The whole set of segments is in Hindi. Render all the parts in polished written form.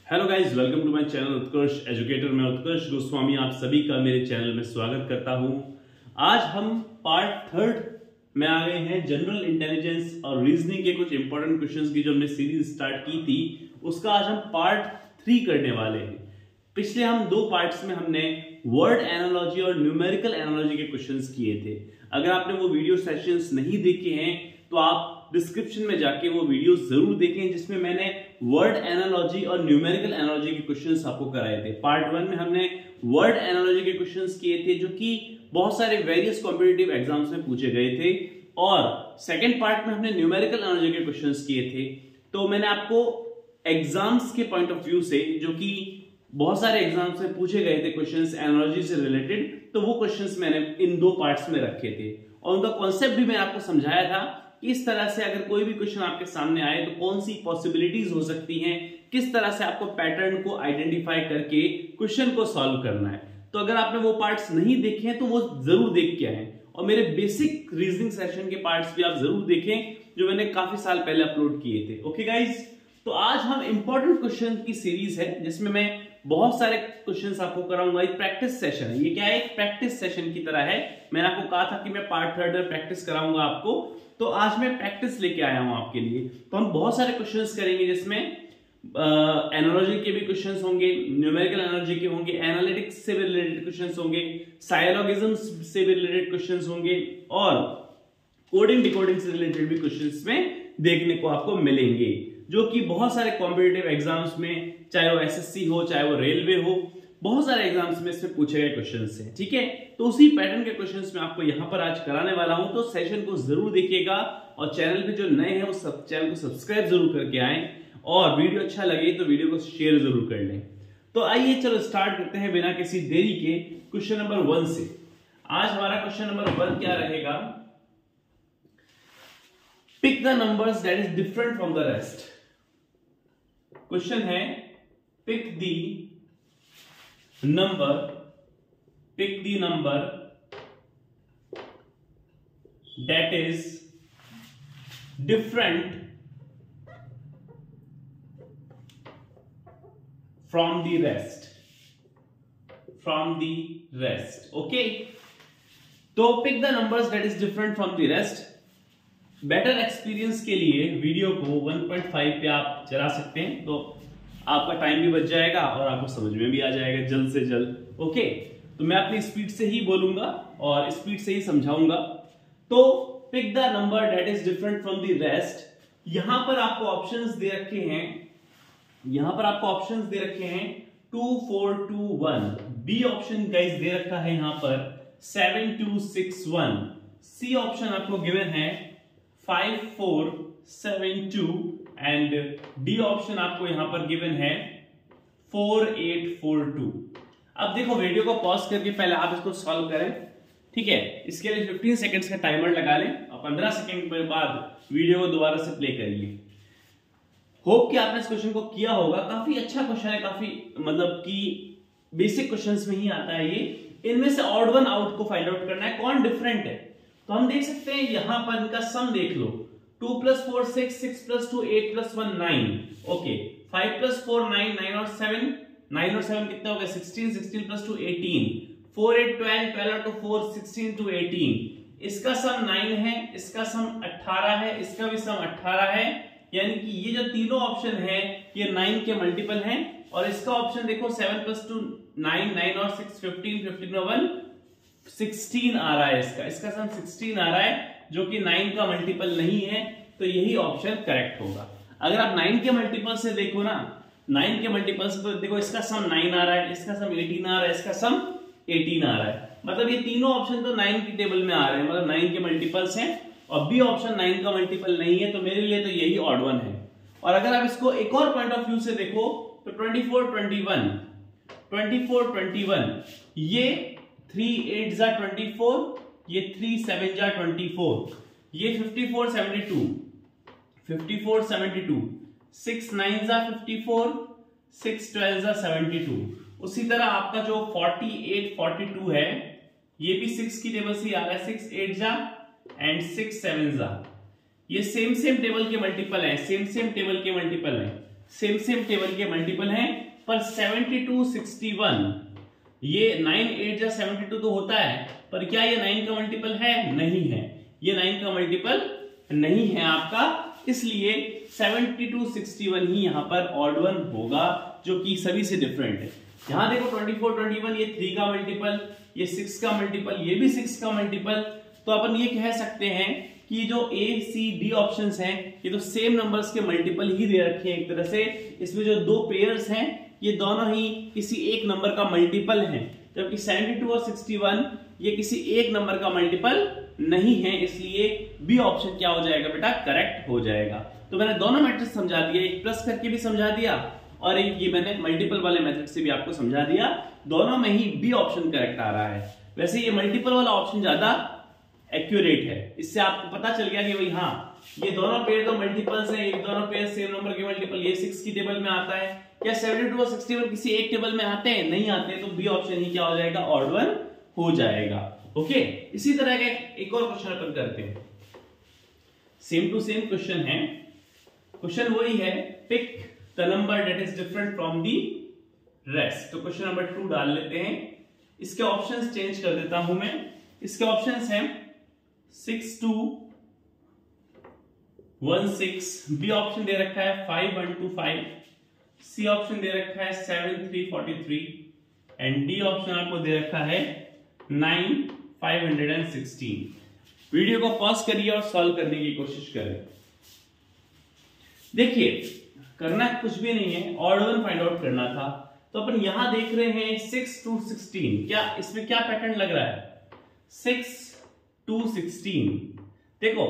Hello guys, welcome to my channel Utkarsh educator. मैं उत्कर्ष गोस्वामी आप सभी का मेरे चैनल में स्वागत करता हूं। आज हम पार्ट थर्ड में आ गए हैं। जनरल इंटेलिजेंस और रीजनिंग के कुछ इंपॉर्टेंट क्वेश्चंस की जो हमने सीरीज स्टार्ट की थी उसका आज हम पार्ट 3 करने वाले हैं। पिछले हम दो पार्ट्स में हमने वर्ड एनालॉजी और न्यूमेरिकल एनालॉजी के क्वेश्चंस किए थे। अगर आपने वो वीडियो सेशंस नहीं देखे हैं तो आप डिस्क्रिप्शन में जाके वो वीडियोस जरूर देखें, जिसमें मैंने वर्ड एनालॉजी और न्यूमेरिकल एनालॉजी के क्वेश्चंस आपको कराए थे। पार्ट 1 में हमने वर्ड एनालॉजी के क्वेश्चंस किए थे जो कि बहुत सारे वेरियस कॉम्पिटिटिव एग्जाम्स में पूछे गए थे, और सेकंड पार्ट में हमने न्यूमेरिकल एनालॉजी के क्वेश्चंस किए थे। तो मैंने आपको एग्जाम्स के पॉइंट ऑफ व्यू से, जो कि बहुत सारे एग्जाम्स में पूछे गए थे क्वेश्चंस एनालॉजी से रिलेटेड, तो वो क्वेश्चंस मैंने इन दो पार्ट्स में रखे थे और उनका कॉन्सेप्ट भी मैं आपको समझाया था। इस तरह से अगर कोई भी क्वेश्चन आपके सामने आए तो कौन सी पॉसिबिलिटीज हो सकती हैं, किस तरह से आपको पैटर्न को आइडेंटिफाई करके क्वेश्चन को सॉल्व करना है। तो अगर आपने वो पार्ट्स नहीं देखे हैं तो वो जरूर देख के आए, और मेरे बेसिक रीजनिंग सेशन के पार्ट्स भी आप जरूर देखें जो मैंने काफी साल पहले अपलोड किए थे। ओके गाइज, तो आज हम इंपॉर्टेंट क्वेश्चन की सीरीज है जिसमें मैं बहुत सारे क्वेश्चंस आपको कराऊंगा। एक प्रैक्टिस सेशन है, ये क्या है, एक प्रैक्टिस सेशन की तरह है। मैंने आपको कहा था कि मैं पार्ट थर्ड में प्रैक्टिस कराऊंगा आपको, तो आज मैं प्रैक्टिस लेके आया हूं आपके लिए। तो हम बहुत सारे क्वेश्चंस करेंगे जिसमें एनालॉजी के भी क्वेश्चंस होंगे, न्यूमेरिकल एनालॉजी के होंगे, एनालिटिक्स से भी रिलेटेड क्वेश्चंस होंगे, साइलोगिज्म्स से भी रिलेटेड क्वेश्चंस होंगे, और कोडिंग डिकोडिंग से रिलेटेड भी क्वेश्चंस में देखने को आपको मिलेंगे, जो कि बहुत सारे कॉम्पिटिटिव एग्जाम्स में, चाहे वो एसएससी हो चाहे वो रेलवे हो, बहुत सारे एग्जाम्स में इसमें पूछे गए क्वेश्चंस हैं। ठीक है, तो उसी पैटर्न के क्वेश्चंस में आपको यहां पर आज कराने वाला हूं। तो सेशन को जरूर देखिएगा, और चैनल पे जो नए हैं वो चैनल को सब्सक्राइब जरूर करके आए, और वीडियो अच्छा लगे तो वीडियो को शेयर जरूर कर लें। तो आइए चलो स्टार्ट करते हैं बिना किसी देरी के क्वेश्चन नंबर 1 से। आज हमारा क्वेश्चन नंबर 1 क्या रहेगा, pick the numbers that is different from the rest. Question है pick the number that is different from the rest, okay? तो pick the numbers that is different from the rest। Better experience के लिए वीडियो को 1.5 पे आप चला सकते हैं, तो आपका टाइम भी बच जाएगा और आपको समझ में भी आ जाएगा जल्द से जल्द। ओके, तो मैं अपनी स्पीड से ही बोलूंगा और स्पीड से ही समझाऊंगा। तो pick the number that is different from the rest. यहां पर आपको ऑप्शंस दे रखे हैं, 2 4 2 1। बी ऑप्शन गाइस दे रखा है यहां पर 7 2 6 1। सी ऑप्शन आपको गिवन है 5 4 7 2, एंड डी ऑप्शन आपको यहां पर गिवन है 4 8 4 2। अब देखो, वीडियो को पॉज करके पहले आप इसको सॉल्व करें, ठीक है? इसके लिए 15 सेकंड्स का टाइमर लगा लें और 15 सेकंड के बाद वीडियो को दोबारा से प्ले करिए। होप कि आपने इस क्वेश्चन को किया होगा। काफी अच्छा क्वेश्चन है, काफी मतलब कि बेसिक क्वेश्चंस में ही आता है ये। इनमें से ऑड वन आउट को फाइंड आउट करना है, कौन डिफरेंट है। तो हम देख सकते हैं यहां पर इनका सम देख लो, 2 + 4 6 6 + 2 8 + 1 9। ओके, 5 + 4 9 9 और 7 9 और 7 कितना हो गया 16 16 + 2 18 4 8 12 12 और 2 4 16 to 18। इसका सम 9 है, इसका सम 18 है, इसका भी सम 18 है। यानी कि ये जो तीनों ऑप्शन है ये 9 के मल्टीपल हैं। और इसका ऑप्शन देखो 7 + 2 9 9 और 6 15 15 और 1 16 आ रहा है। इसका सम 16 आ रहा है, जो कि 9 का मल्टीपल नहीं है, तो यही ऑप्शन करेक्ट होगा। अगर आप 9 के मल्टीपल से देखो ना, 9 के मल्टीपल से तो देखो इसका सम 9 आ रहा है, इसका सम 18 आ रहा है, इसका सम 18 आ रहा है। मतलब ये तीनों ऑप्शन तो 9 की टेबल में आ रहे हैं, मतलब 9 के मल्टीपल्स हैं, और बी ऑप्शन 9 का मल्टीपल नहीं है, तो मेरे लिए तो यही ऑड वन है। और अगर आप इसको एक और पॉइंट ऑफ व्यू से देखो तो 24 21, ये 3 8 जा 24, ये 3 7 जा 24, ये 54 72, 6 9 जा 54, 6 12 जा 72। उसी तरह आपका जो 48 42 है, ये भी 6 की टेबल से आ रहा है, 6 8 जा एंड 6 7 जा। ये सेम टेबल के मल्टीपल है, सेम टेबल के मल्टीपल है। सेम सेम टेबल के मल्टीपल हैं, पर 72 61 ये 9 8 या 72 तो होता है, पर क्या ये 9 का मल्टीपल है? नहीं है, ये 9 का मल्टीपल नहीं है आपका, इसलिए 72 61 ही यहां पर ऑड वन होगा, जो कि सभी से डिफरेंट है। यहां देखो 24 21 ये 3 का मल्टीपल, ये 6 का मल्टीपल, ये भी 6 का मल्टीपल, तो अपन ये कह सकते हैं कि जो ए सी डी ऑप्शंस हैं ये तो सेम नंबर्स के मल्टीपल ही दे रखे हैं एक तरह से। इसमें जो दो पेयर्स हैं ये दोनों ही किसी एक नंबर का मल्टीपल हैं, जबकि 72 और 61 ये किसी एक नंबर का मल्टीपल नहीं है, इसलिए बी ऑप्शन क्या हो जाएगा बेटा? करेक्ट हो जाएगा। तो मैंने दोनों मेथड समझा दिया, एक प्लस करके भी समझा दिया और एक ये मैंने मल्टीपल वाले मेथड से भी आपको समझा दिया, दोनों में ही बी ऑप्शन करेक्ट आ रहा है। वैसे ये मल्टीपल वाला ऑप्शन ज्यादा एक्यूरेट है, इससे आपको पता चल गया कि भाई हाँ ये दोनों पेयर तो मल्टीपल्स हैं, ये दोनों पेयर सेम नंबर के मल्टीपल, ये 6 की टेबल में आता है। क्या 72 और 61 किसी एक टेबल में आते हैं? नहीं आते, तो बी ऑप्शन ही क्या हो जाएगा? ऑड वन हो जाएगा। ओके, इसी तरह का एक और क्वेश्चन अपन करते हैं, सेम टू सेम क्वेश्चन है। क्वेश्चन वही है, pick the number that is different from the rest. तो क्वेश्चन नंबर 2 डाल लेते हैं, इसके ऑप्शंस चेंज कर देता हूं मैं। इसके ऑप्शंस हैं 6 2 1 6, बी ऑप्शन दे रखा है 5 1 2 5, सी ऑप्शन दे रखा है 7 3 43 एंड डी ऑप्शन आपको दे रखा है 9 516। वीडियो को पॉज करिए और सॉल्व करने की कोशिश करें। देखिए करना कुछ भी नहीं है, ऑड वन फाइंड आउट करना था, तो अपन यहां देख रहे हैं 6 2 16, क्या इसमें क्या पैटर्न लग रहा है? 6 2 16, देखो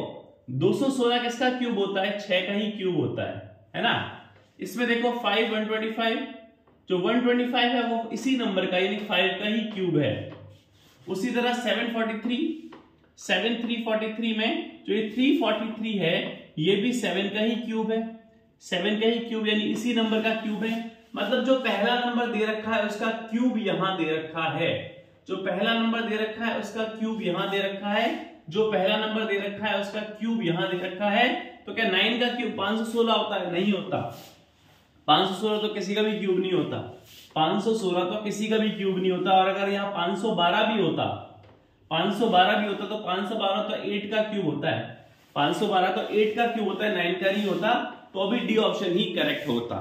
216 किसका क्यूब होता है? 6 का ही क्यूब होता है ना। इसमें देखो 5 125, जो 125 है वो इसी नंबर का यानी 5 का ही क्यूब है। उसी तरह 743 7 343 में जो ये 343 है ये भी 7 का ही क्यूब है, 7 का ही क्यूब यानी इसी नंबर का क्यूब है। मतलब जो पहला नंबर दे रखा है उसका क्यूब यहां दे रखा है, जो पहला नंबर दे रखा है उसका क्यूब यहां दे रखा है, जो पहला नंबर दे रखा है उसका क्यूब यहां दे रखा है। तो क्या 9 का क्यूब 516 होता है? नहीं होता। 516 तो किसी का भी क्यूब नहीं होता, 516 तो किसी का भी क्यूब नहीं होता। और अगर यहाँ 512 भी होता, 512 भी होता तो 512 तो 8 का क्यूब होता है, 512 तो 8 का क्यूब होता है, 9 का नहीं होता, तो अभी डी ऑप्शन ही करेक्ट होता।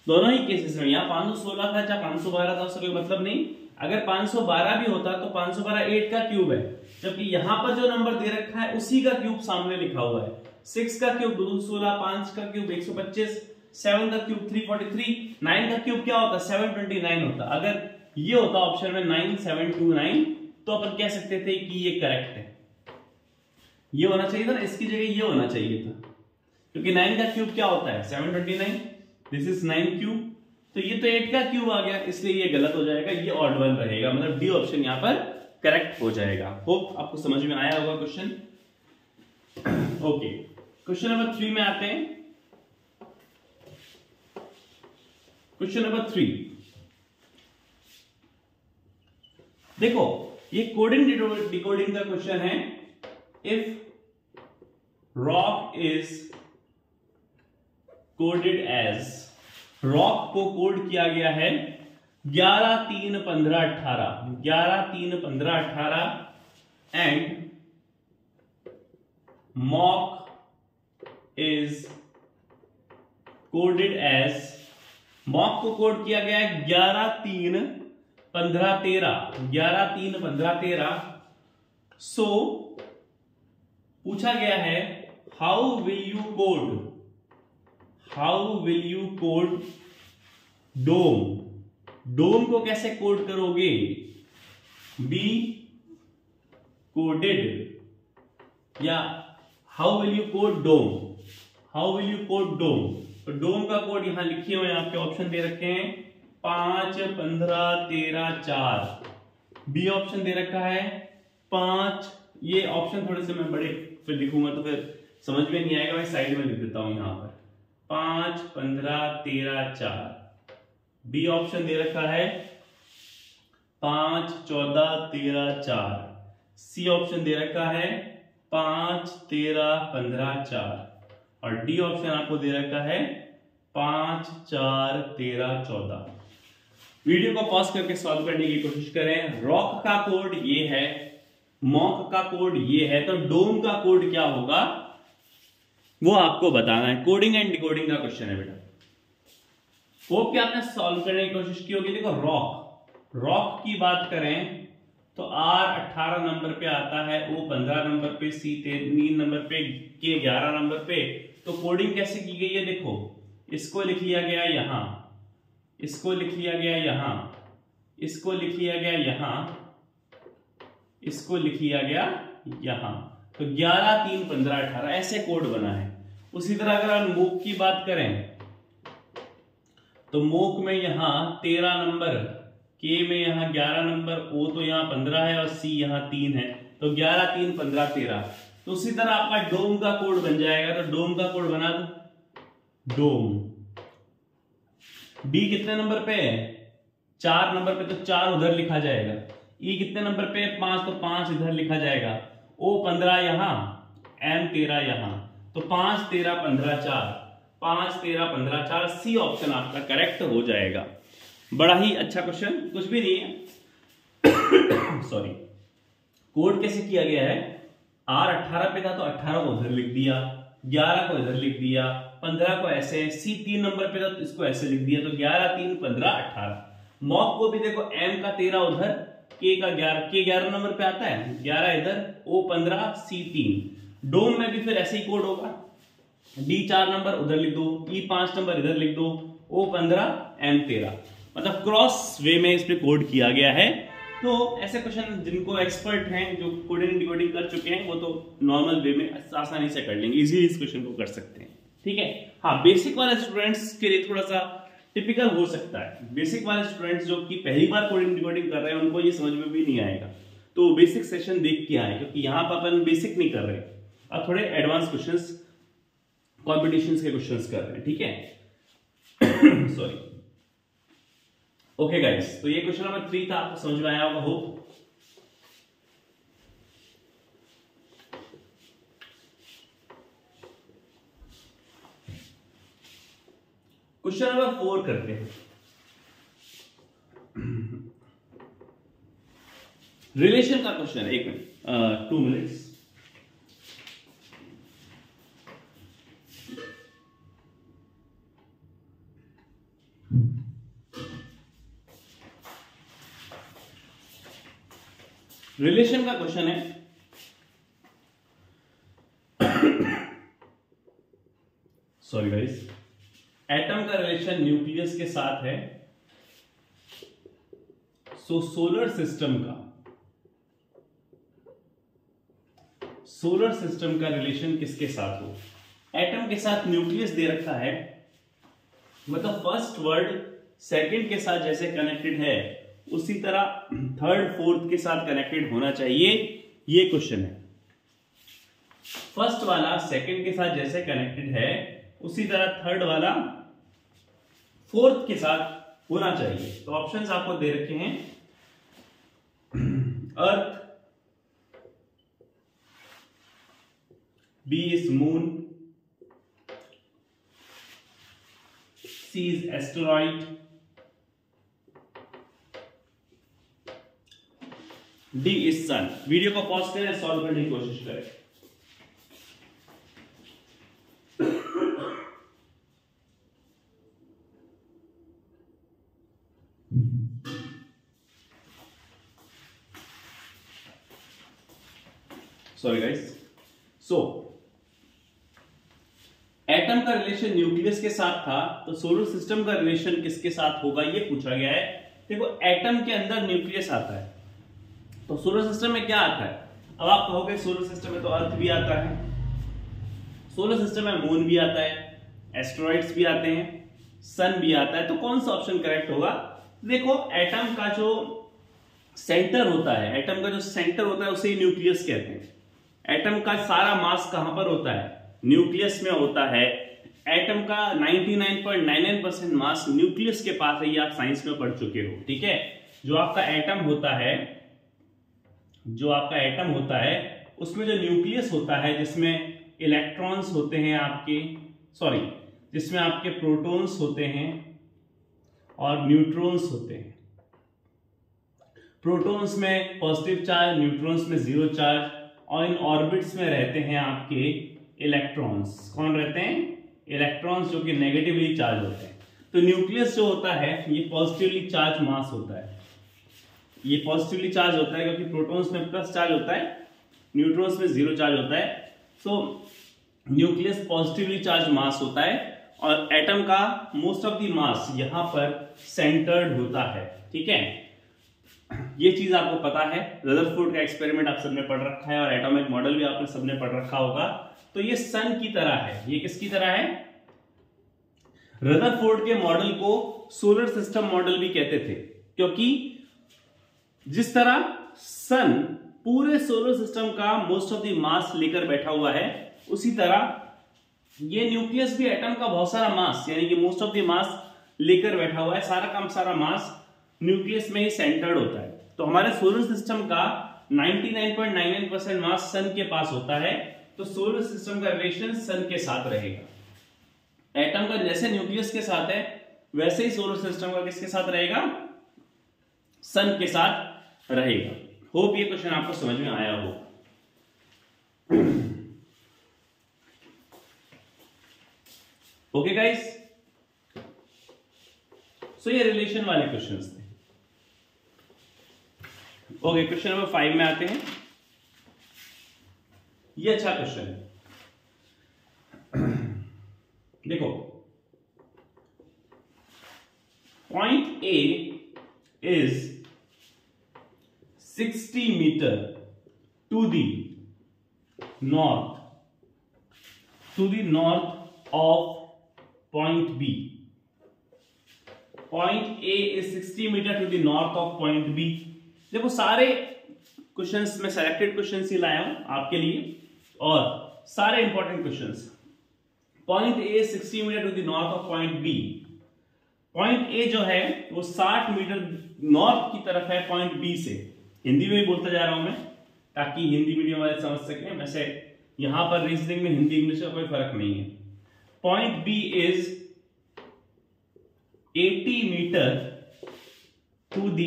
दोनों ही केसेस में यहाँ 516 था चाहे 512 था उसका कोई मतलब नहीं। अगर 512 भी होता तो 512 8 का क्यूब है, जबकि यहां पर जो नंबर दे रखा है उसी का क्यूब सामने लिखा हुआ है। 6 का क्यूब 216, 5 का क्यूब 125, 7 का क्यूब 343, 9 का क्यूब क्या होता? 729 होता। अगर ये होता ऑप्शन में 9729 तो अपन कह सकते थे कि ये करेक्ट है, ये होना चाहिए था ना, इसकी जगह ये होना चाहिए था, क्योंकि 9 का क्यूब क्या होता है? 729, दिस इज 9 क्यूब, तो ये तो 8 का क्यूब आ गया, इसलिए ये गलत हो जाएगा, ये ऑड वन रहेगा, मतलब डी ऑप्शन यहां पर करेक्ट हो जाएगा। होप आपको समझ में आया होगा क्वेश्चन। ओके, क्वेश्चन नंबर 3 में आते हैं। क्वेश्चन नंबर 3 देखो, ये कोडिंग डिकोडिंग का क्वेश्चन है। If rock is coded as, rock को कोड किया गया है 11 3 15 18, 11 3 15 18 and mock is coded as, mock को कोड किया गया है 11 3 15 13, 11 3 15 13। सो पूछा गया है how will you code, how will you code DOM, DOM को कैसे कोड करोगे? बी कोडेड, या how will you code DOM, how will you code DOM. तो डोम का कोड यहां लिखे हुए आपके ऑप्शन दे रखे हैं 5 15 13 4, बी ऑप्शन दे रखा है 5, ये ऑप्शन थोड़े से मैं बड़े फिर लिखूंगा तो फिर समझ में नहीं आएगा, मैं साइड में लिख देता हूं यहां पर 5 15 13 4, बी ऑप्शन दे रखा है 5 14 13 4, सी ऑप्शन दे रखा है 5 13 15 4 और डी ऑप्शन आपको दे रखा है 5 4 13 14। वीडियो को पॉज करके सॉल्व करने की कोशिश करें। रॉक का कोड ये है, मॉक का कोड ये है, तो डोम का कोड क्या होगा वो आपको बताना है। कोडिंग एंड डिकोडिंग का क्वेश्चन है बेटा। होप कि आपने सॉल्व करने की कोशिश की होगी। देखो रॉक की बात करें तो R 18 नंबर पे आता है, O 15 नंबर पे, C 3 नंबर पे, K 11 नंबर पे। तो कोडिंग कैसे की गई है देखो, इसको लिख लिया गया यहां, इसको लिख लिया गया यहां, इसको लिख लिया गया यहां, इसको लिख लिया गया यहां। तो 11 3 15 18 ऐसे कोड बना है। उसी तरह अगर हम मोक की बात करें तो मोक में यहां 13 नंबर, के में यहां 11 नंबर, ओ तो यहां 15 है और सी यहां 3 है। तो 11 3 15 13। तो उसी तरह आपका डोम का कोड बन जाएगा। तो डोम का कोड बना दो। डोम डी कितने नंबर पे है? 4 नंबर पे, तो 4 उधर लिखा जाएगा। ई कितने नंबर पे? 5, तो 5 इधर लिखा जाएगा। ओ 15 यहां, एम 13 यहां। तो 5 13 15 4, 5 13 15 4। सी ऑप्शन आपका करेक्ट हो जाएगा। बड़ा ही अच्छा क्वेश्चन, कुछ भी नहीं है। सॉरी। कोड कैसे किया गया है? R 18 पे था तो 18 को उधर लिख दिया, 11 को इधर लिख दिया, 15 को ऐसे, C 3 नंबर पे था तो इसको ऐसे लिख दिया। तो 11 3 15 18। मॉक को भी देखो, M का 13 उधर, K का 11, K 11 नंबर पे आता है, 11 इधर, O 15, C 3। डोम में भी फिर ऐसे ही कोड होगा। D 4 नंबर उधर लिख दो, E 5 नंबर इधर लिख दो, O 15, M 13। मतलब क्रॉस वे में इस पे कोड किया गया है। तो ऐसे क्वेश्चन जिनको एक्सपर्ट हैं, जो कोडिंग डिकोडिंग कर चुके हैं, वो तो नॉर्मल वे में आसानी से कर लेंगे, इजीली इस क्वेश्चन को कर सकते हैं। ठीक है। हाँ, बेसिक वाले स्टूडेंट्स के लिए थोड़ा सा टिपिकल हो सकता है। बेसिक वाले स्टूडेंट्स जो कि पहली बार कोडिंग डिकोडिंग कर रहे हैं, उनको ये समझ में भी नहीं आएगा। तो बेसिक सेशन देख के आए, क्योंकि यहाँ पर अपन बेसिक नहीं कर रहे, अब थोड़े एडवांस क्वेश्चंस, कॉम्पिटिशंस के क्वेश्चंस कर रहे हैं। ठीक है। सॉरी। ओके गाइस, तो ये क्वेश्चन नंबर 3 था, आपको समझ में आया होगा होप। क्वेश्चन नंबर 4 करते हैं। रिलेशन का क्वेश्चन है। 1 मिनट, 2 मिनट्स। रिलेशन का क्वेश्चन है। सॉरी गाइस, एटम का रिलेशन न्यूक्लियस के साथ है। सो सोलर सिस्टम का रिलेशन किसके साथ हो? एटम के साथ न्यूक्लियस दे रखा है, मतलब फर्स्ट वर्ड सेकंड के साथ जैसे कनेक्टेड है, उसी तरह थर्ड फोर्थ के साथ कनेक्टेड होना चाहिए। ये क्वेश्चन है। फर्स्ट वाला सेकंड के साथ जैसे कनेक्टेड है, उसी तरह थर्ड वाला फोर्थ के साथ होना चाहिए। तो ऑप्शंस आपको दे रखे हैं। Earth, B is moon, C is asteroid, D is sun। Video को पॉज करें, सॉल्व करने की कोशिश करें। Sorry guys. सो एटम का रिलेशन न्यूक्लियस के साथ था, तो सोलर सिस्टम का रिलेशन किसके साथ होगा ये पूछा गया है। देखो, एटम के अंदर न्यूक्लियस आता है, तो सोलर सिस्टम में क्या आता है? अब आप कहोगे सोलर सिस्टम में तो अर्थ भी आता है, सोलर सिस्टम में मून भी आता है, एस्टेरॉइड्स भी आते हैं, सन भी आता है। तो कौन सा ऑप्शन करेक्ट होगा? देखो, एटम का जो सेंटर होता है, उसे न्यूक्लियस कहते हैं। एटम का सारा मास कहां पर होता है? न्यूक्लियस में होता है। एटम का 99.99% मास न्यूक्लियस के पास है। ये आप साइंस में पढ़ चुके हो। ठीक है। जो आपका एटम होता है उसमें जो न्यूक्लियस होता है, जिसमें इलेक्ट्रॉन्स होते हैं आपके, जिसमें आपके प्रोटॉन्स होते हैं और न्यूट्रॉन्स होते हैं। प्रोटॉन्स में पॉजिटिव चार्ज, न्यूट्रॉन्स में जीरो चार्ज, और इन ऑर्बिट्स में रहते हैं आपके इलेक्ट्रॉन्स। कौन रहते हैं? इलेक्ट्रॉन्स, जो कि नेगेटिवली चार्ज होते हैं। तो न्यूक्लियस जो होता है ये पॉजिटिवली चार्ज मास होता है, ये पॉजिटिवली चार्ज होता है क्योंकि प्रोटॉन्स में प्लस चार्ज होता है, न्यूट्रॉन्स में जीरो चार्ज होता है। सो न्यूक्लियस पॉजिटिवली चार्ज मास होता है और एटम का मोस्ट ऑफ द मास यहां पर सेंटर्ड होता है। ठीक है, ये चीज आपको पता है। रदरफोर्ड का एक्सपेरिमेंट आप सबने पढ़ रखा है और एटॉमिक मॉडल भी आपने सबने पढ़ रखा होगा। तो ये सन की तरह है। ये किसकी तरह है? रदरफोर्ड के मॉडल को सोलर सिस्टम मॉडल भी कहते थे, क्योंकि जिस तरह सन पूरे सोलर सिस्टम का मोस्ट ऑफ द मास लेकर बैठा हुआ है, उसी तरह ये न्यूक्लियस भी एटम का बहुत सारा मास, यानी कि मोस्ट ऑफ द मास लेकर बैठा हुआ है। सारा काम सारा मास न्यूक्लियस में ही सेंटर्ड होता है। तो हमारे सोलर सिस्टम का 99.99% मास सन के पास होता है। तो सोलर सिस्टम का रिलेशन सन के साथ रहेगा। एटम का जैसे न्यूक्लियस के साथ है, वैसे ही सोलर सिस्टम का किसके साथ रहेगा? सन के साथ रहेगा। होप ये क्वेश्चन आपको समझ में आया हो। ओके गाइस, सो ये रिलेशन वाले क्वेश्चंस थे। ओके, क्वेश्चन नंबर 5 में आते हैं। ये अच्छा क्वेश्चन है, देखो। Point A is 60 metre to the north of point B. Point A is 60 metre to the north of point B. देखो, सारे क्वेश्चंस में सेलेक्टेड क्वेश्चंस ही लाया हूं आपके लिए, और सारे important questions. Point A 60 metre to the north of point B. Point A जो है वो 60 मीटर नॉर्थ की तरफ है पॉइंट बी से। हिंदी में भी बोलता जा रहा हूं मैं, ताकि हिंदी मीडियम वाले समझ सकें। वैसे यहां पर रीजनिंग में हिंदी इंग्लिश का कोई फर्क नहीं है। Point B is 80 metre to the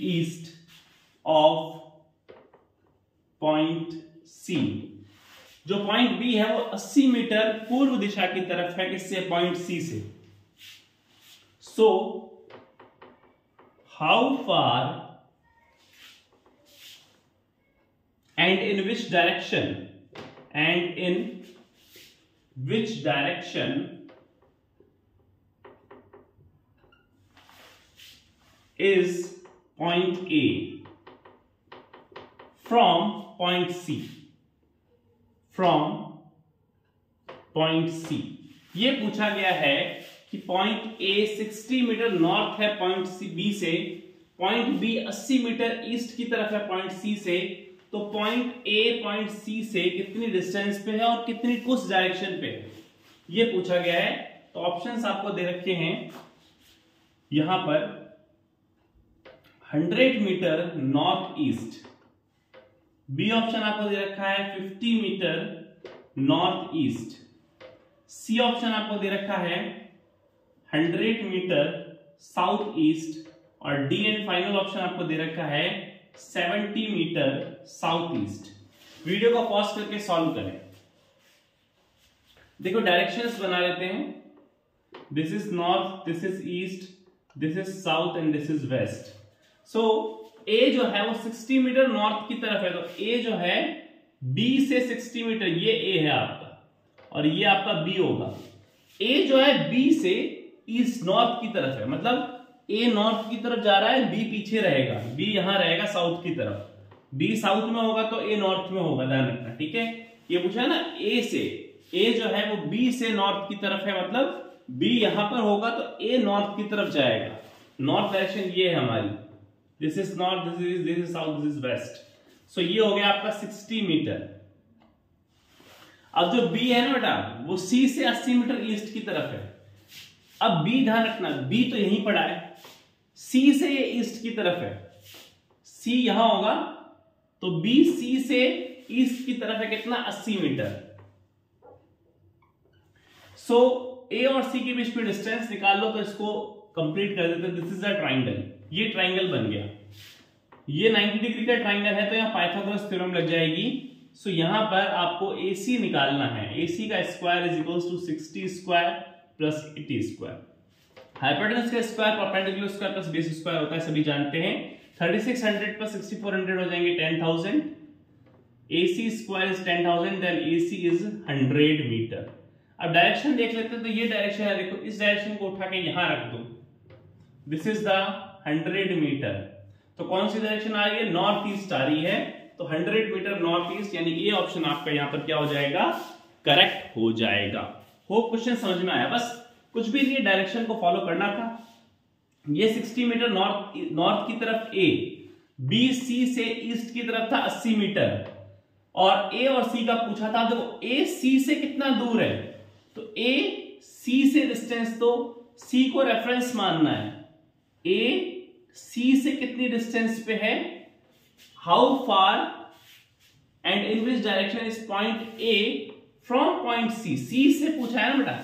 east of point C. जो पॉइंट बी है वो 80 मीटर पूर्व दिशा की तरफ है, किससे? पॉइंट सी से। So how far and in which direction is point A from point C? ये पूछा गया है कि पॉइंट A 60 मीटर नॉर्थ है पॉइंट B से, पॉइंट B 80 मीटर ईस्ट की तरफ है पॉइंट C से। तो पॉइंट A पॉइंट C से कितनी डिस्टेंस पे है और कितनी कुछ डायरेक्शन पे है, ये पूछा गया है। तो ऑप्शंस आपको दे रखे हैं यहां पर। 100 metre north east, B option आपको दे रखा है 50 metre north east, C option आपको दे रखा है 100 मीटर साउथ ईस्ट, और डी एंड फाइनल ऑप्शन आपको दे रखा है 70 मीटर साउथ ईस्ट। वीडियो को पॉज करके सॉल्व करें। देखो, डायरेक्शंस बना लेते हैं। This is north, this is east, this is south and this is west. So A जो है वो 60 मीटर नॉर्थ की तरफ है, तो A जो है B से 60 मीटर, ये A है आपका और ये आपका B होगा। A जो है B से ईस्ट नॉर्थ की तरफ है, मतलब A नॉर्थ की तरफ जा रहा है, B पीछे रहेगा, B यहां रहेगा साउथ की तरफ। B साउथ में होगा तो A नॉर्थ में होगा, ध्यान रखना। ठीक है, ये पूछा है ना A से, A जो है वो B से नॉर्थ की तरफ है, मतलब B यहां पर होगा तो A नॉर्थ की तरफ जाएगा। नॉर्थ डायरेक्शन ये है हमारी, this is north, this is south, this is west. So ये हो गया आपका 60 मीटर। अब जो B है ना बेटा, वो C से 80 मीटर ईस्ट की तरफ है। अब B, ध्यान रखना, B तो यहीं पड़ा है, C से ये ईस्ट की तरफ है, C यहां होगा, तो B C से ईस्ट की तरफ है कितना? 80 मीटर। सो ए और सी के बीच में डिस्टेंस निकाल लो, तो इसको कंप्लीट कर देते हैं। दिस इज द ट्राइंगल, ये ट्राइंगल बन गया। ये 90 डिग्री का ट्राइंगल है, तो यहाँ पाइथागोरस थ्योरम लग जाएगी। सो यहां पर आपको AC निकालना है। AC का square is equals to 60 square plus 80 square. Hypotenuse का square perpendicular square plus base square होता है, सभी जानते हैं। 3600 प्लस 6400 हो जाएंगे 10,000। AC square is 10,000, then AC is 100 metre. अब डायरेक्शन देख लेते हैं, तो ये डायरेक्शन है, देखो इस डायरेक्शन को उठा के यहां रख दो, दिस इज द 100 मीटर। तो कौन सी डायरेक्शन आ रही है? नॉर्थ ईस्ट आ रही है। तो 100 मीटर नॉर्थ ईस्ट, यानी ये ऑप्शन आपका यहाँ पर क्या हो जाएगा? करेक्ट हो जाएगा। होप क्वेश्चन समझ में आया। बस कुछ भी नहीं, डायरेक्शन को फॉलो करना था। ये 60 मीटर नॉर्थ की तरफ A, B C से ईस्ट की तरफ था 80 मीटर, और A और C का पूछा था। देखो A C से कितना दूर है, तो A C से डिस्टेंस, तो C को रेफरेंस मानना है। A C से कितनी डिस्टेंस पे है, how far and in which direction is point A from point C। C से पूछा है ना बेटा,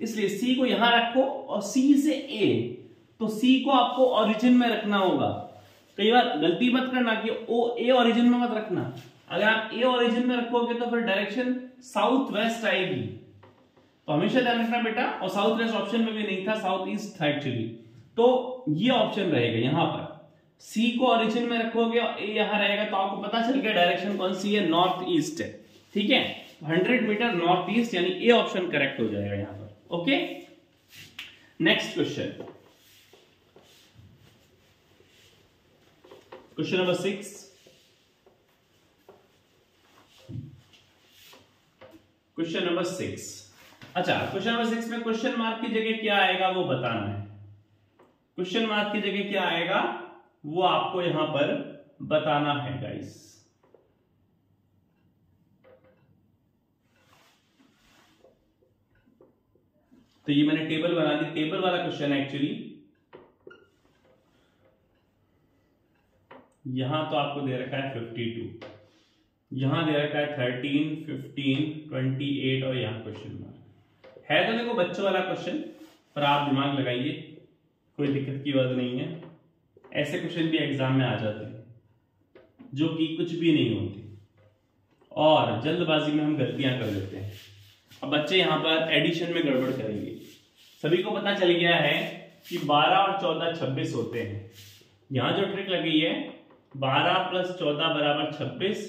इसलिए C को यहां रखो, और C से A, तो C को आपको ओरिजिन में रखना होगा। कई बार गलती मत करना कि A ओरिजिन में मत रखना। अगर आप A ओरिजिन में रखोगे तो फिर डायरेक्शन साउथ वेस्ट आएगी, तो हमेशा ध्यान रखना बेटा। और साउथ वेस्ट ऑप्शन में भी नहीं था, साउथ ईस्ट था एक्चुअली, तो ये ऑप्शन रहेगा। यहां पर C को ओरिजिन में रखोगे और A यहां रहेगा, तो आपको पता चल गया डायरेक्शन कौन सी है, नॉर्थ ईस्ट है। ठीक है, 100 मीटर नॉर्थ ईस्ट, यानी ए ऑप्शन करेक्ट हो जाएगा यहां पर। Okay, next question, question number 6। Question number 6, अच्छा क्वेश्चन नंबर 6 में क्वेश्चन मार्क की जगह क्या आएगा वो बताना है। क्वेश्चन मार्क की जगह क्या आएगा वो आपको यहां पर बताना है गाइस। तो ये मैंने टेबल बना दी, टेबल वाला क्वेश्चन है एक्चुअली। यहां तो आपको दे रखा है 52, यहां दे रखा है 13, 15, 28, और यहां क्वेश्चन मार्क है। तो देखो बच्चों वाला क्वेश्चन, पर आप दिमाग लगाइए, कोई दिक्कत की बात नहीं है। ऐसे क्वेश्चन भी एग्जाम में आ जाते हैं जो कि कुछ भी नहीं होती, और जल्दबाजी में हम गलतियां कर देते हैं। अब बच्चे यहां पर एडिशन में गड़बड़ करेंगे। सभी को पता चल गया है कि 12 और 14 26 होते हैं। यहां जो ट्रिक लगी है, 12 प्लस 14 बराबर 26,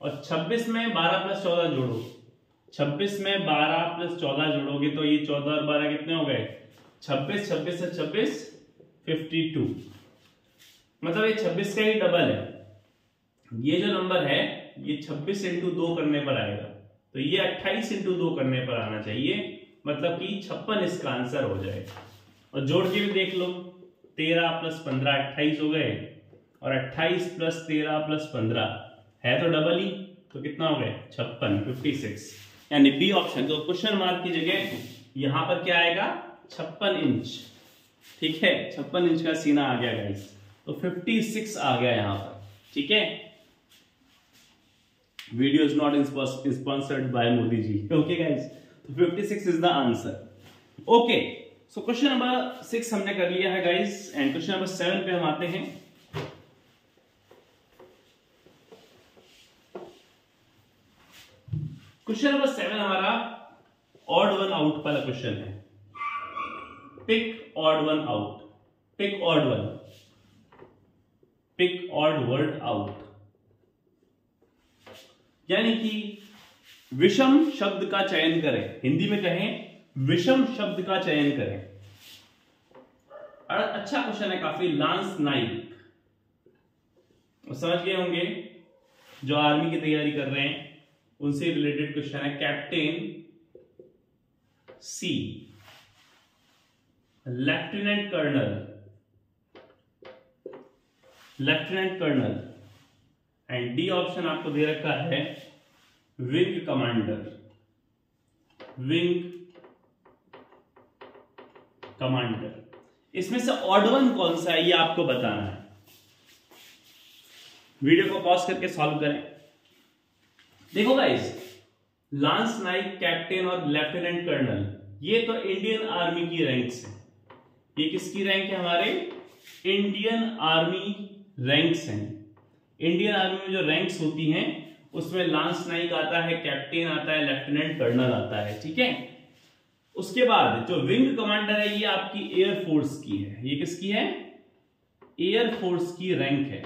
और 26 में 12 प्लस 14 जोड़ो। 26 में 12 प्लस 14 जोड़ोगे तो ये 14 और 12 कितने हो गए? 26, 26 से 26 52, मतलब ये 26 का ही डबल है। ये जो नंबर है ये 26 इंटू 2 करने पर आएगा, तो ये 28 इंटू 2 करने पर आना चाहिए, मतलब कि 56 इसका आंसर हो जाएगा। और जोड़ के भी देख लो, 13 प्लस 15 28 हो गए, और 28 प्लस 13 प्लस 15 है तो डबल ही, तो कितना हो गए? 56, 56, यानी बी ऑप्शन। तो क्वेश्चन मार्क की जगह यहां पर क्या आएगा? 56 इंच। ठीक है, 56 इंच का सीना आ गया गाइस, तो 56 आ गया यहां पर। ठीक है, video is not sponsored by Modi ji. Okay guys, तो 56 is the answer. Okay, so question number 6 हमने कर लिया है गाइस, एंड क्वेश्चन नंबर 7 पे हम आते हैं। क्वेश्चन नंबर 7 हमारा ऑड वन आउट वाला क्वेश्चन है। Pick odd one out, pick odd one, pick odd word out, यानी कि विषम शब्द का चयन करें। हिंदी में कहें विषम शब्द का चयन करें। अच्छा क्वेश्चन है काफी। लांस नाइक, समझ गए होंगे जो आर्मी की तैयारी कर रहे हैं, उनसे रिलेटेड क्वेश्चन है। Captain C, lieutenant colonel, lieutenant colonel, and D option आपको दे रखा है विंग कमांडर, विंग कमांडर। इसमें से ऑड वन कौन सा है ये आपको बताना है। वीडियो को पॉज करके सॉल्व करें। देखो गाइस, लांस नाइक, कैप्टन और लेफ्टिनेंट कर्नल, ये तो इंडियन आर्मी की रैंक्स है। ये किसकी रैंक है? हमारे इंडियन आर्मी रैंक्स हैं। इंडियन आर्मी में जो रैंक्स होती हैं उसमें लांस नाइक आता है, कैप्टन आता है, लेफ्टिनेंट कर्नल आता है, ठीक है। उसके बाद जो विंग कमांडर है ये आपकी एयरफोर्स की है। ये किसकी है? एयरफोर्स की रैंक है।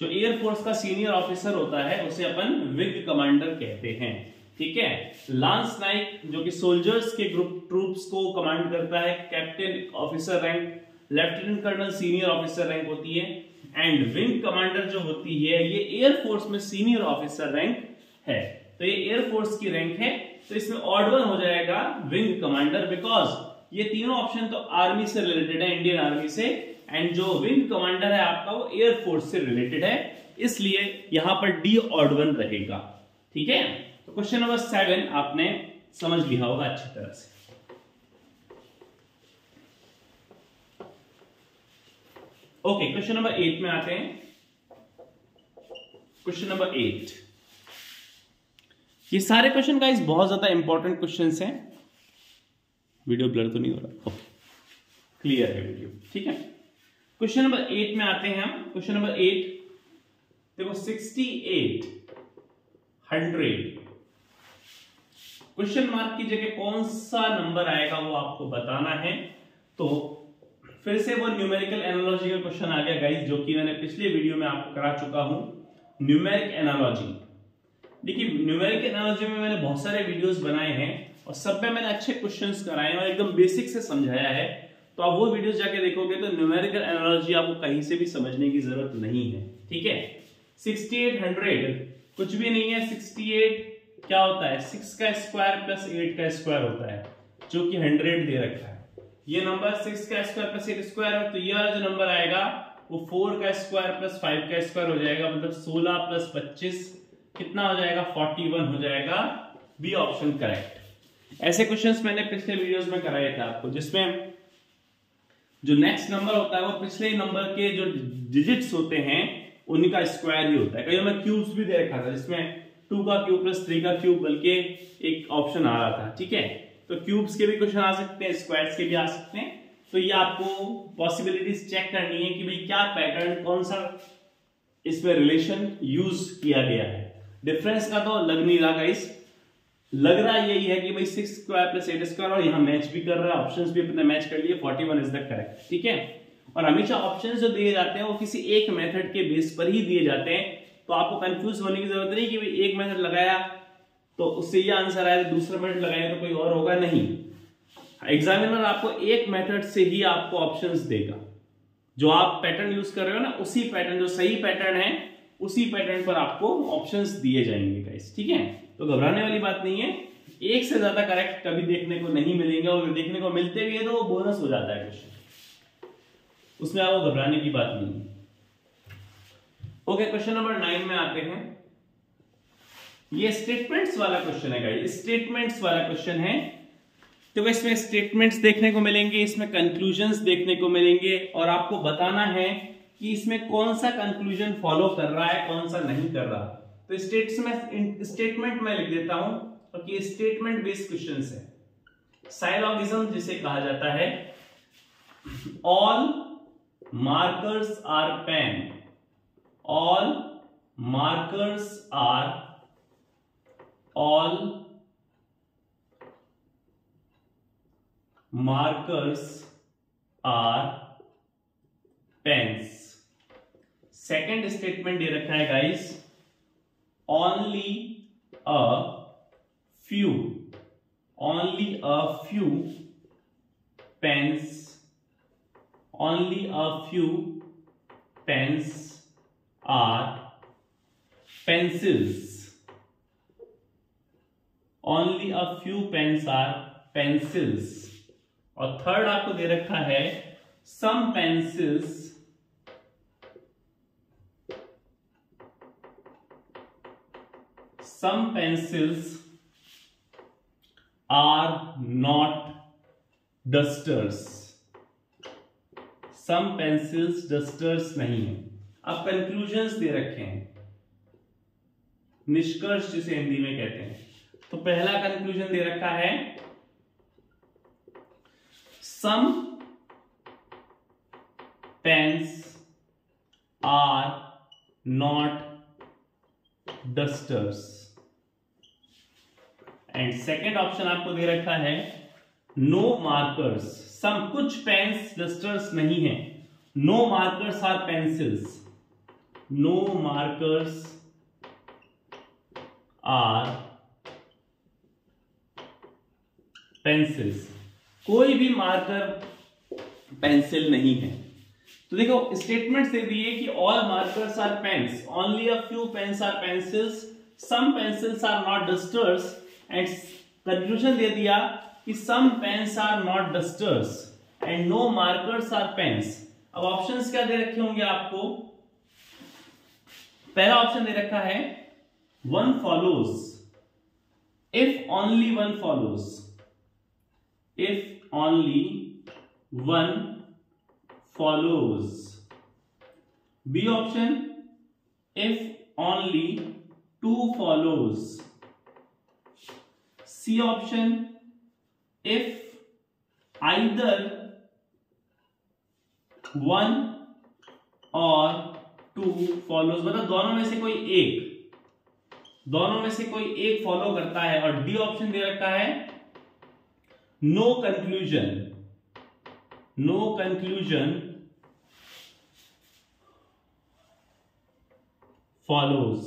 जो एयरफोर्स का सीनियर ऑफिसर होता है उसे अपन विंग कमांडर कहते हैं, ठीक है। लांस नाइक जो कि सोल्जर्स के ग्रुप ट्रूप्स को कमांड करता है, captain officer rank, lieutenant colonel senior officer rank होती है, एंड विंग कमांडर जो होती है ये एयरफोर्स में सीनियर ऑफिसर रैंक है। तो ये एयरफोर्स की रैंक है, तो इसमें ऑड वन हो जाएगा विंग कमांडर, बिकॉज ये तीनों ऑप्शन तो आर्मी से रिलेटेड है, इंडियन आर्मी से, एंड जो विंग कमांडर है आपका वो एयरफोर्स से रिलेटेड है, इसलिए यहां पर डी ऑड वन रहेगा, ठीक है। तो क्वेश्चन नंबर 7 आपने समझ लिया होगा अच्छी तरह से। ओके, क्वेश्चन नंबर 8 में आते हैं। क्वेश्चन नंबर 8, ये सारे क्वेश्चन गाइस बहुत ज्यादा इंपॉर्टेंट क्वेश्चंस हैं। वीडियो ब्लर तो नहीं हो रहा? ओके, क्लियर है वीडियो, ठीक है। क्वेश्चन नंबर 8 में आते हैं हम। क्वेश्चन नंबर 8 देखो, 68, 100, क्वेश्चन मार्क की जगह कौन सा नंबर आएगा वो आपको बताना है। तो फिर से वो न्यूमेरिकल एनालॉजी का क्वेश्चन आ गया गाइस, जो कि मैंने पिछले वीडियो में आपको करा चुका हूं। न्यूमेरिक एनालॉजी, देखिए न्यूमेरिक एनालॉजी में मैंने बहुत सारे वीडियोस बनाए हैं और सब में मैंने अच्छे क्वेश्चंस कराए हैं और एकदम बेसिक से समझाया है। तो आप वो वीडियोस जाके देखोगे तो न्यूमेरिकल एनालॉजी आपको कहीं से भी समझने की जरूरत नहीं है, ठीक है। 68, 100 कुछ भी नहीं है। 68 क्या होता है? 6 का स्क्वायर प्लस 8 का स्क्वायर होता है, जो कि 100 दे रखा है। ये नंबर 6 का स्क्वायर प्लस 8 स्क्वायर है, तो ये वाला जो नंबर आएगा वो 4 का स्क्वायर प्लस 5 का स्क्वायर हो जाएगा, मतलब 16 प्लस 25 कितना हो जाएगा? 41 हो जाएगा। B option correct. ऐसे क्वेश्चंस मैंने पिछले वीडियोस में कराए थे आपको, जिसमें जो नेक्स्ट नंबर होता है वो पिछले नंबर के जो डिजिट्स होते हैं उनका स्क्वायर ही होता है। कई बार क्यूब्स भी दे रखा था, जिसमें 2 का क्यूब प्लस 3 का क्यूब बल्कि एक ऑप्शन आ रहा था, ठीक है। तो क्यूब्स के भी क्वेश्चन आ सकते हैं, स्क्वायर्स के भी आ सकते हैं। तो ये आपको पॉसिबिलिटीज चेक करनी है कि भाई क्या पैटर्न, कौन सा इसमें रिलेशन यूज किया गया है। डिफरेंस का तो लग नहीं रहा गाइस, लग रहा यही है कि भाई 6 स्क्वायर प्लस 8 स्क्वायर, और यहां मैच भी कर रहा है, ऑप्शंस भी अपने मैच कर लिए, 41 इज द करेक्ट, ठीक है। और हमेशा ऑप्शंस जो दिए जाते हैं वो किसी एक मेथड के बेस पर ही दिए जाते हैं, तो आपको कंफ्यूज होने की जरूरत नहीं कि भाई एक मेथड लगाया तो उससे ये आंसर आया, दूसरा मेथड लगाया तो कोई और होगा, नहीं। एग्जामिनर आपको एक मेथड से ही आपको ऑप्शंस देगा। जो आप पैटर्न यूज कर रहे हो ना, उसी पैटर्न, जो सही पैटर्न है उसी पैटर्न पर आपको ऑप्शंस दिए जाएंगे गाइस, ठीक है। तो घबराने वाली बात नहीं है, एक से ज्यादा करेक्ट कभी देखने को नहीं मिलेंगे, और देखने को मिलते भी है तो वो बोनस हो जाता है क्वेश्चन, उसमें आपको घबराने की बात नहीं है। ओके, क्वेश्चन नंबर 9 में आते हैं। ये स्टेटमेंट्स वाला क्वेश्चन है गाइस, स्टेटमेंट्स वाला क्वेश्चन है। तो इसमें स्टेटमेंट्स देखने को मिलेंगे, इसमें कंक्लूजन्स देखने को मिलेंगे, और आपको बताना है कि इसमें कौन सा कंक्लूजन फॉलो कर रहा है, कौन सा नहीं कर रहा। तो स्टेटमेंट में लिख देता हूं, तो कि स्टेटमेंट बेस्ड क्वेश्चंस है। साइलॉगिज्म जिसे कहा जाता है, all markers are pen, all markers are, all markers are pens. Second statement दे रखा है guys, only a few, only a few pens, only a few pens are pencils, only a few pens are pencils. और थर्ड आपको दे रखा है, some pencils, some pencils are not dusters, some pencils dusters नहीं है। अब कंक्लूजन्स दे रखे हैं, निष्कर्ष जिसे हिंदी में कहते हैं। तो पहला कंक्लूजन दे रखा है, some pens are not dusters. And second option आपको दे रखा है नो मार्कर्स, सम कुछ पेन्स डस्टर्स नहीं है, no markers are pencils, no markers are pencils, कोई भी मार्कर पेंसिल नहीं है। तो देखो स्टेटमेंट दे दिए कि all markers are pens, only a few pens are pencils, some pencils are not dusters, and conclusion दे दिया कि some pens are not dusters and no markers are pens. अब ऑप्शंस क्या दे रखे होंगे आपको? पहला ऑप्शन दे रखा है one follows, if only one follows, if only one follows. B option if only two follows. C option if either one or two follows, मतलब दोनों में से कोई एक, दोनों में से कोई एक फॉलो करता है। और डी ऑप्शन दे रखा है no conclusion, no conclusion follows,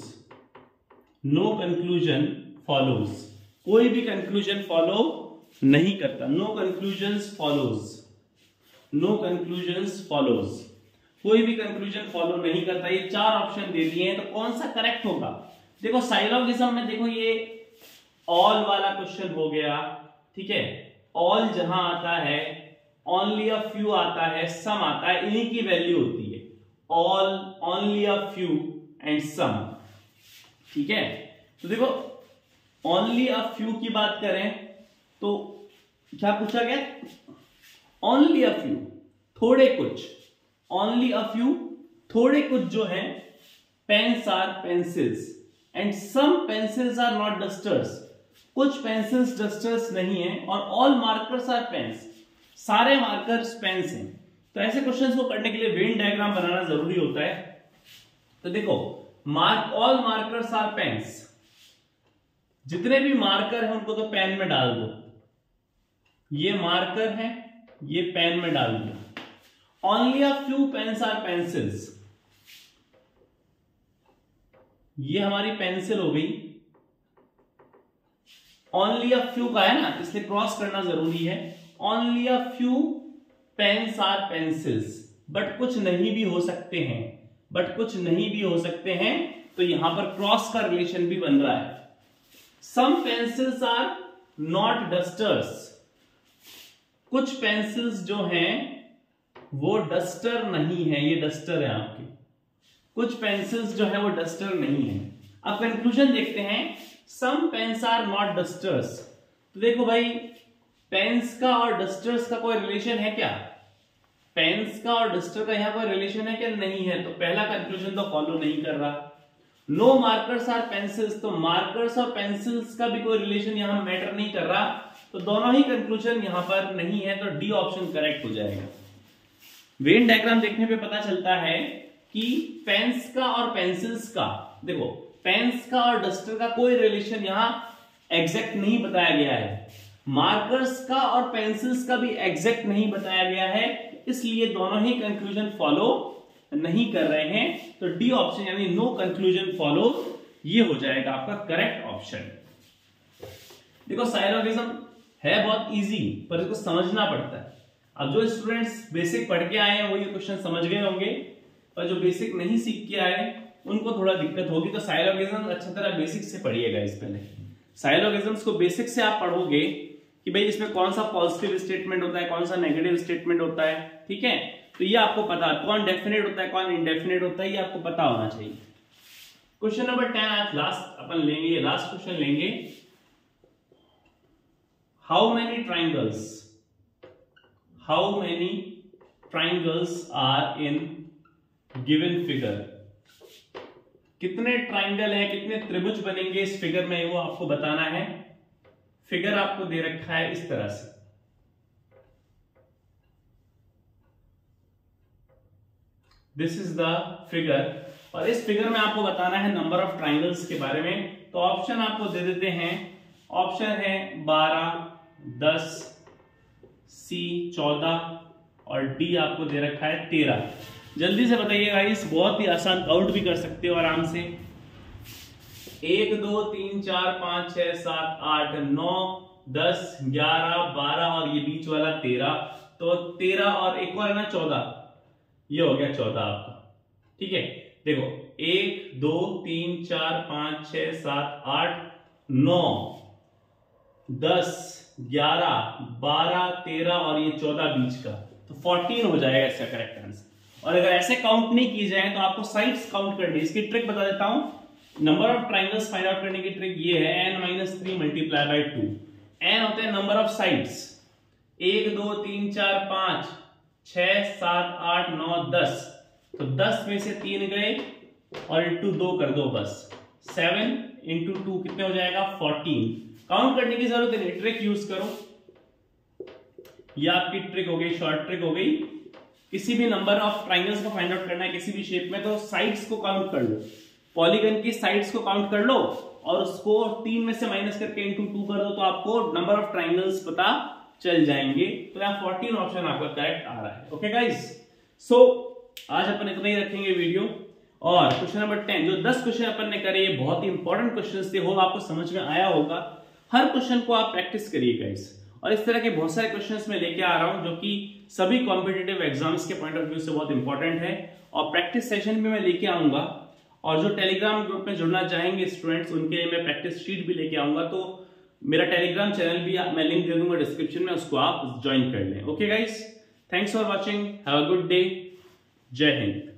no conclusion follows, कोई भी कंक्लूजन फॉलो नहीं करता, no conclusions follows, no conclusions follows, कोई भी कंक्लूजन फॉलो नहीं करता। ये चार ऑप्शन दे दिए हैं, तो कौन सा करेक्ट होगा? देखो साइलोगिज्म में देखो ये ऑल वाला क्वेश्चन हो गया, ठीक है, ऑल जहां आता है, ओनली अ फ्यू आता है, सम आता है, इन्हीं की वैल्यू होती है all, only a few and some, ठीक है। तो देखो ओनली अ फ्यू की बात करें तो क्या पूछा गया? ओनली अ फ्यू, थोड़े कुछ, ओनली अ फ्यू, थोड़े कुछ जो है pens are pencils and some pencils are not dusters, कुछ पेंसिल्स डस्टर्स नहीं है, और ऑल मार्कर्स आर पेन्स, सारे मार्कर्स पेन्स हैं। तो ऐसे क्वेश्चंस को करने के लिए वेन डायग्राम बनाना जरूरी होता है। तो देखो ऑल मार्कर्स आर पेन्स, जितने भी मार्कर हैं उनको तो पेन में डाल दो, ये मार्कर है, ये पेन में डाल दो। Only a few pens are pencils, ये हमारी पेंसिल हो गई, ओनली अ फ्यू का है ना, इसलिए क्रॉस करना जरूरी है। Only a few pens are pencils, but कुछ नहीं भी हो सकते हैं, बट कुछ नहीं भी हो सकते हैं, तो यहां पर क्रॉस का रिलेशन भी बन रहा है। Some pencils are not dusters, कुछ पेंसिल्स जो हैं वो डस्टर नहीं है, ये डस्टर है आपके, कुछ पेंसिल्स जो है वो डस्टर नहीं है। अब कंक्लूजन देखते हैं, सम पेन्स आर नॉट डस्टर्स। तो देखो भाई पेन्स का और डस्टर्स का कोई रिलेशन है क्या? पेन्स का और डस्टर का यहां कोई रिलेशन है क्या? नहीं है, तो पहला कंक्लूजन तो फॉलो नहीं कर रहा। नो मार्कर्स आर पेंसिल्स, तो मार्कर्स और पेंसिल्स का भी कोई रिलेशन यहां मैटर नहीं कर रहा, तो दोनों ही कंक्लूजन यहां पर नहीं है, तो डी ऑप्शन करेक्ट हो जाएगा। वेन डायग्राम देखने पे पता चलता है कि पेन्स का और पेंसिल्स का, देखो पेन्स का और डस्टर का कोई रिलेशन यहां एग्जैक्ट नहीं बताया गया है, मार्कर्स का और पेंसिल्स का भी एग्जैक्ट नहीं बताया गया है, इसलिए दोनों ही कंक्लूजन फॉलो नहीं कर रहे हैं, तो डी ऑप्शन यानी नो कंक्लूजन फॉलो, ये हो जाएगा आपका करेक्ट ऑप्शन। देखो साइलोगिज्म है बहुत इजी, पर इसको समझना पड़ता है। अब जो स्टूडेंट्स बेसिक पढ़ के आए हैं वो ये क्वेश्चन समझ गए होंगे, पर जो बेसिक नहीं सीख के आए उनको थोड़ा दिक्कत होगी। तो साइलोगिज्म अच्छा तरह बेसिक से पढ़िएगा। इस पहले साइलोगिज्म्स को बेसिक से आप पढ़ोगे कि भाई इसमें कौन सा पॉजिटिव स्टेटमेंट होता है, कौन सा नेगेटिव स्टेटमेंट होता है, ठीक है, तो ये आपको पता है, कौन डेफिनेट होता है कौन इनडेफिनेट होता है, ये आपको पता होना चाहिए। क्वेश्चन नंबर 10 आज लास्ट अपन लेंगे, ये लास्ट क्वेश्चन लेंगे। How many triangles are in given figure, कितने ट्राइंगल हैं, कितने त्रिभुज बनेंगे इस फिगर में, वो आपको बताना है। फिगर आपको दे रखा है इस तरह से, दिस इज द फिगर, और इस फिगर में आपको बताना है नंबर ऑफ ट्राइंगल्स के बारे में। तो ऑप्शन आपको दे देते हैं, ऑप्शन है 12, 10, सी 14 और डी आपको दे रखा है 13। जल्दी से बताइएगा, इस बहुत ही आसान, काउंट भी कर सकते हो आराम से। 1 2 3 4 5 6 7 8 9 10 11 12 और ये बीच वाला 13, तो 13 और एक और है ना 14, ये हो गया 14 आपका। ठीक है, देखो 1 2 3 4 5 6 7 8 9 10 11 12 13 और ये 14 बीच का, तो 14 हो जाएगा इसका करेक्ट आंसर। और अगर ऐसे काउंट नहीं किए जाए तो आपको साइड्स काउंट करनी है। इसकी ट्रिक बता देता हूं, number of triangles find out करने की ट्रिक ये है, n-3 मल्टीप्लाई बाय 2। n होते हैं नंबर ऑफ साइड्स, 1 2 3 4 5 6 7 8 9 10, तो 10 में से 3 गए और इंटू 2 कर दो बस, 7 इंटू 2 कितने हो जाएगा 14। काउंट करने की जरूरत नहीं, ट्रिक यूज करो, ये आपकी ट्रिक हो गई, शॉर्ट ट्रिक हो गई। किसी भी नंबर ऑफ ट्राइंगल्स को फाइंड आउट करना है किसी भी शेप में, तो साइड्स को काउंट कर लो, पॉलीगन की साइड्स को काउंट कर लो और उसको 3 में से माइनस करके इंटू 2 कर दो, तो आपको नंबर ऑफ ट्राइंगल्स पता चल जाएंगे। तो यहाँ 14 ऑप्शन आपका करेक्ट आ रहा है। ओके गाइस, सो आज अपन इतना ही रखेंगे वीडियो। और क्वेश्चन नंबर 10, जो 10 क्वेश्चन अपन ने करे, ये बहुत ही इंपॉर्टेंट क्वेश्चन थे, होप आपको समझ में आया होगा। हर क्वेश्चन को आप प्रैक्टिस करिए गाइस, और इस तरह के बहुत सारे क्वेश्चंस मैं लेके आ रहा हूं जो कि सभी कॉम्पिटिटिव एग्जाम्स के पॉइंट ऑफ व्यू से बहुत इंपॉर्टेंट है, और प्रैक्टिस सेशन भी मैं लेके आऊंगा। और जो टेलीग्राम ग्रुप में जुड़ना चाहेंगे स्टूडेंट्स, उनके लिए मैं प्रैक्टिस शीट भी लेके आऊंगा, तो मेरा टेलीग्राम चैनल भी मैं लिंक दे दूंगा डिस्क्रिप्शन में, उसको आप ज्वाइन कर लें। Okay guys, thanks for watching, have a good day, जय हिंद।